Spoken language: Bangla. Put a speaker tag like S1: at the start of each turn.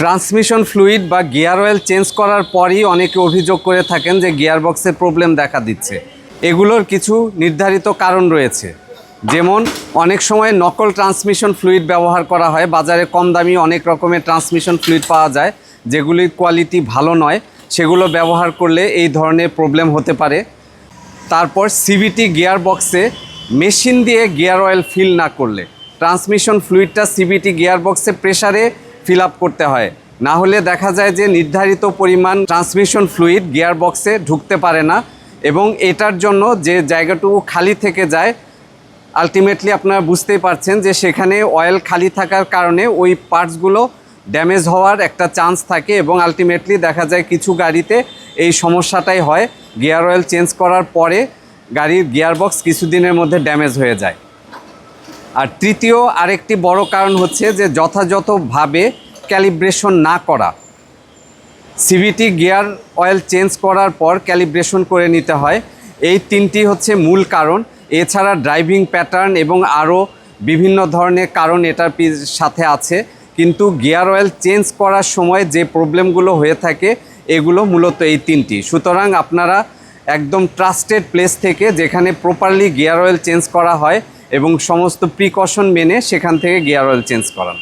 S1: ট্রান্সমিশন ফ্লুইড বা গিয়ার অয়েল চেঞ্জ করার পরই অনেকে অভিযোগ করে থাকেন যে গিয়ার বক্সের প্রবলেম দেখা দিচ্ছে। এগুলোর কিছু নির্ধারিত কারণ রয়েছে, যেমন অনেক সময় নকল ট্রান্সমিশন ফ্লুইড ব্যবহার করা হয়। বাজারে কম দামি অনেক রকমের ট্রান্সমিশন ফ্লুইড পাওয়া যায়, যেগুলির কোয়ালিটি ভালো নয়, সেগুলো ব্যবহার করলে এই ধরনের প্রবলেম হতে পারে। তারপর সিভিটি গিয়ার বক্সে মেশিন দিয়ে গিয়ার অয়েল ফিল না করলে, ট্রান্সমিশন ফ্লুইডটা সিভিটি গিয়ার বক্সে প্রেসারে ফিল আপ করতে হয়, না হলে দেখা যায় যে নির্ধারিত পরিমাণ ট্রান্সমিশন ফ্লুইড গিয়ার বক্সে ঢুকতে পারে না, এবং এটার জন্য যে জায়গাটুকু খালি থেকে যায়, আলটিমেটলি আপনারা বুঝতেই পারছেন যে সেখানে অয়েল খালি থাকার কারণে ওই পার্টসগুলো ড্যামেজ হওয়ার একটা চান্স থাকে, এবং আলটিমেটলি দেখা যায় কিছু গাড়িতে এই সমস্যাটাই হয়। গিয়ার অয়েল চেঞ্জ করার পরে গাড়ির গিয়ার বক্স কিছুদিনের মধ্যে ড্যামেজ হয়ে যায়। আর তৃতীয় আরেকটি বড় কারণ হচ্ছে যে যথাযথভাবে ক্যালিব্রেশন না করা। সিভিটি গিয়ার অয়েল চেঞ্জ করার পর ক্যালিব্রেশন করে নিতে হয়। এই তিনটি হচ্ছে মূল কারণ। এছাড়া ড্রাইভিং প্যাটার্ন এবং আরও বিভিন্ন ধরনের কারণ এটার সাথে আছে, কিন্তু গিয়ার অয়েল চেঞ্জ করার সময় যে প্রবলেমগুলো হয়ে থাকে এগুলো মূলত এই তিনটি। সুতরাং আপনারা একদম ট্রাস্টেড প্লেস থেকে, যেখানে প্রপারলি গিয়ার অয়েল চেঞ্জ করা হয় এবং সমস্ত প্রিকশন মেনে, সেখান থেকে গিয়ার অয়েল চেঞ্জ করান।